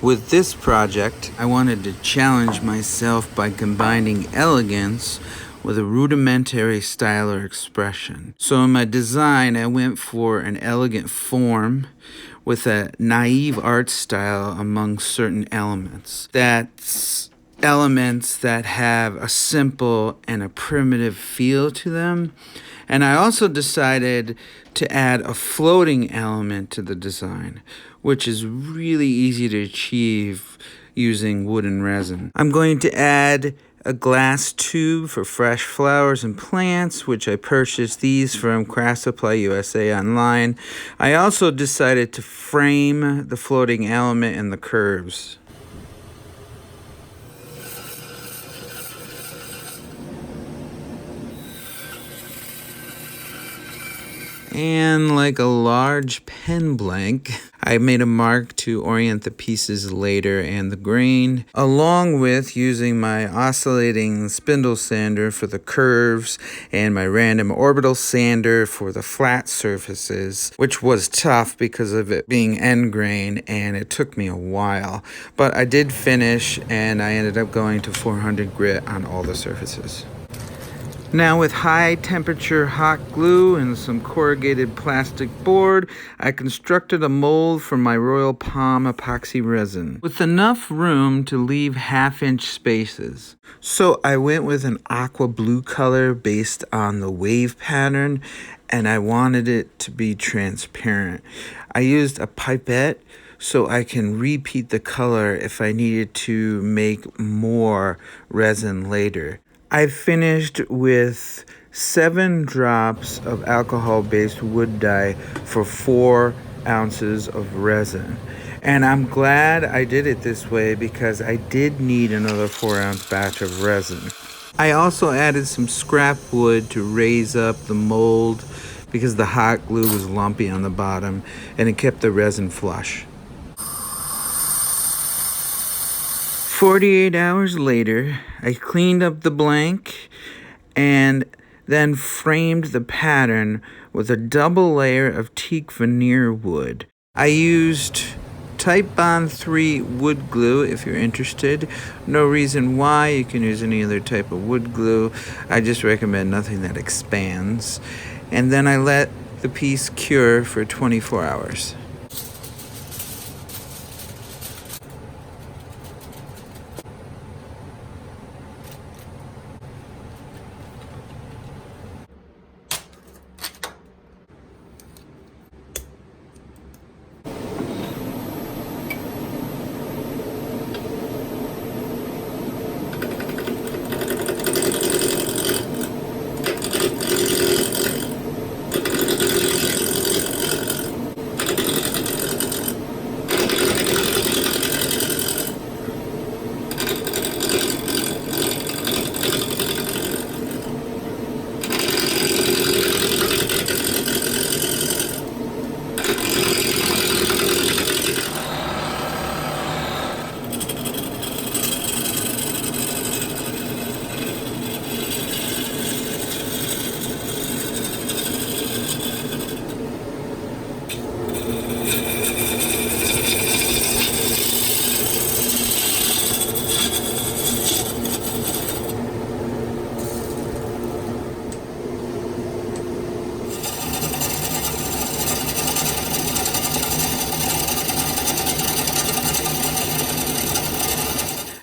With this project, I wanted to challenge myself by combining elegance with a rudimentary style or expression. So in my design, I went for an elegant form with a naive art style among certain elements. That's elements that have a simple and a primitive feel to them. And I also decided to add a floating element to the design, which is really easy to achieve using wood and resin. I'm going to add a glass tube for fresh flowers and plants, which I purchased these from Craft Supply USA online. I also decided to frame the floating element in the curves. And like a large pen blank, I made a mark to orient the pieces later and the grain, along with using my oscillating spindle sander for the curves and my random orbital sander for the flat surfaces, which was tough because of it being end grain and it took me a while. But I did finish and I ended up going to 400 grit on all the surfaces. Now with high temperature hot glue and some corrugated plastic board, I constructed a mold for my Royal Palm epoxy resin with enough room to leave 1/2-inch spaces. So I went with an aqua blue color based on the wave pattern, and I wanted it to be transparent. I used a pipette so I can repeat the color if I needed to make more resin later. I finished with 7 drops of alcohol-based wood dye for 4 ounces of resin. And I'm glad I did it this way because I did need another 4-ounce batch of resin. I also added some scrap wood to raise up the mold because the hot glue was lumpy on the bottom and it kept the resin flush. 48 hours later, I cleaned up the blank and then framed the pattern with a double layer of teak veneer wood. I used Type Bond 3 wood glue if you're interested. No reason why, you can use any other type of wood glue. I just recommend nothing that expands. And then I let the piece cure for 24 hours.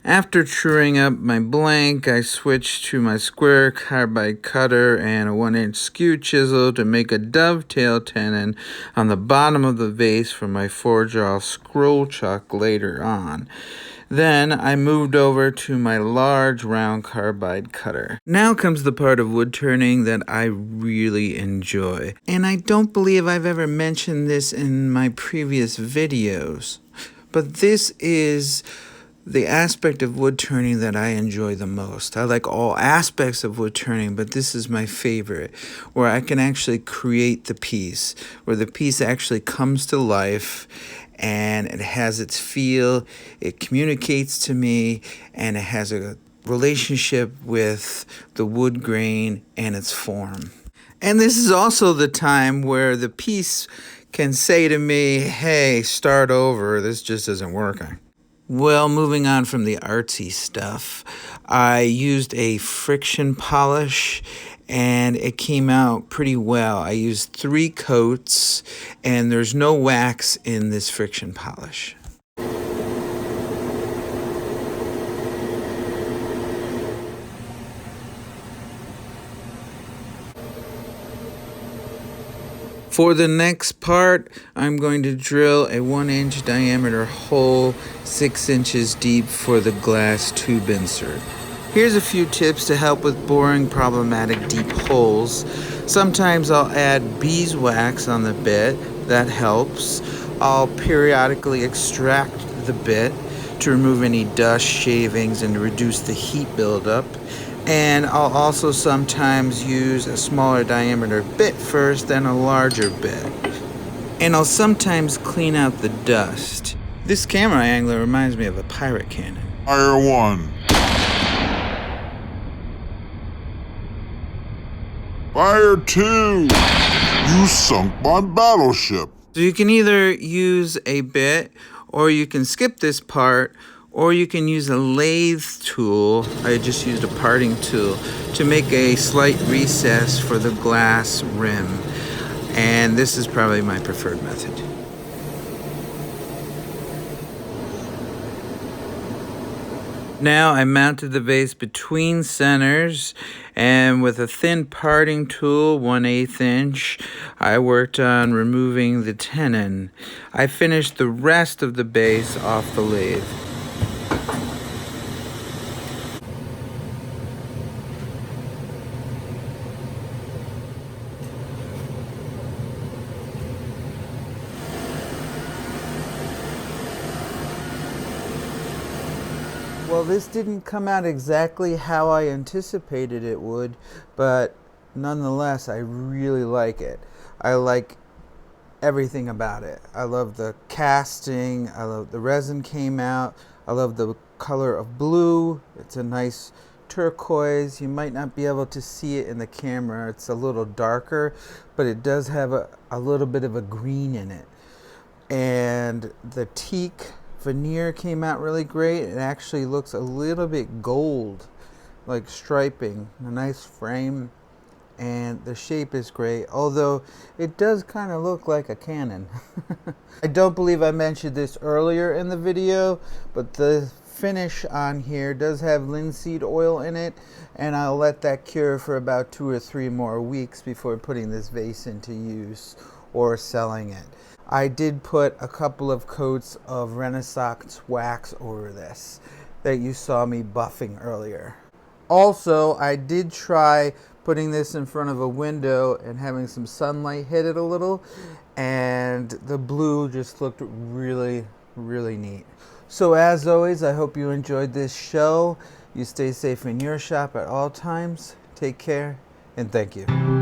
After truing up my blank, I switched to my square carbide cutter and a 1-inch skew chisel to make a dovetail tenon on the bottom of the vase for my four-jaw scroll chuck later on. Then I moved over to my large round carbide cutter. Now comes the part of wood turning that I really enjoy. And I don't believe I've ever mentioned this in my previous videos, but this is the aspect of wood turning that I enjoy the most. I like all aspects of wood turning, but this is my favorite, where I can actually create the piece, where the piece actually comes to life and it has its feel, it communicates to me, and it has a relationship with the wood grain and its form. And this is also the time where the piece can say to me, hey, start over, this just isn't working. Well, moving on from the artsy stuff, I used a friction polish and it came out pretty well. I used 3 coats and there's no wax in this friction polish. For the next part, I'm going to drill a 1-inch diameter hole 6 inches deep for the glass tube insert. Here's a few tips to help with boring problematic deep holes. Sometimes I'll add beeswax on the bit, that helps. I'll periodically extract the bit to remove any dust, shavings, and reduce the heat buildup. And I'll also sometimes use a smaller diameter bit first, then a larger bit. And I'll sometimes clean out the dust. This camera angler reminds me of a pirate cannon. Fire 1. Fire 2. You sunk my battleship. So you can either use a bit, or you can skip this part, or you can use a lathe tool. I just used a parting tool to make a slight recess for the glass rim. And this is probably my preferred method. Now I mounted the vase between centers, and with a thin parting tool, 1/8 inch, I worked on removing the tenon. I finished the rest of the base off the lathe. Well, this didn't come out exactly how I anticipated it would, but nonetheless, I really like it. I like everything about it. I love the casting, I love the resin came out, I love the color of blue. It's a nice turquoise. You might not be able to see it in the camera. It's a little darker, but it does have a little bit of a green in it. And the teak veneer came out really great. It actually looks a little bit gold, like striping. A nice frame, and the shape is great, although it does kind of look like a cannon. I don't believe I mentioned this earlier in the video, but the finish on here does have linseed oil in it, and I'll let that cure for about 2 or 3 more weeks before putting this vase into use or selling it. I did put a couple of coats of Renaissance wax over this that you saw me buffing earlier. Also, I did try putting this in front of a window and having some sunlight hit it a little, and the blue just looked really, really neat. So as always, I hope you enjoyed this show. You stay safe in your shop at all times. Take care, and thank you.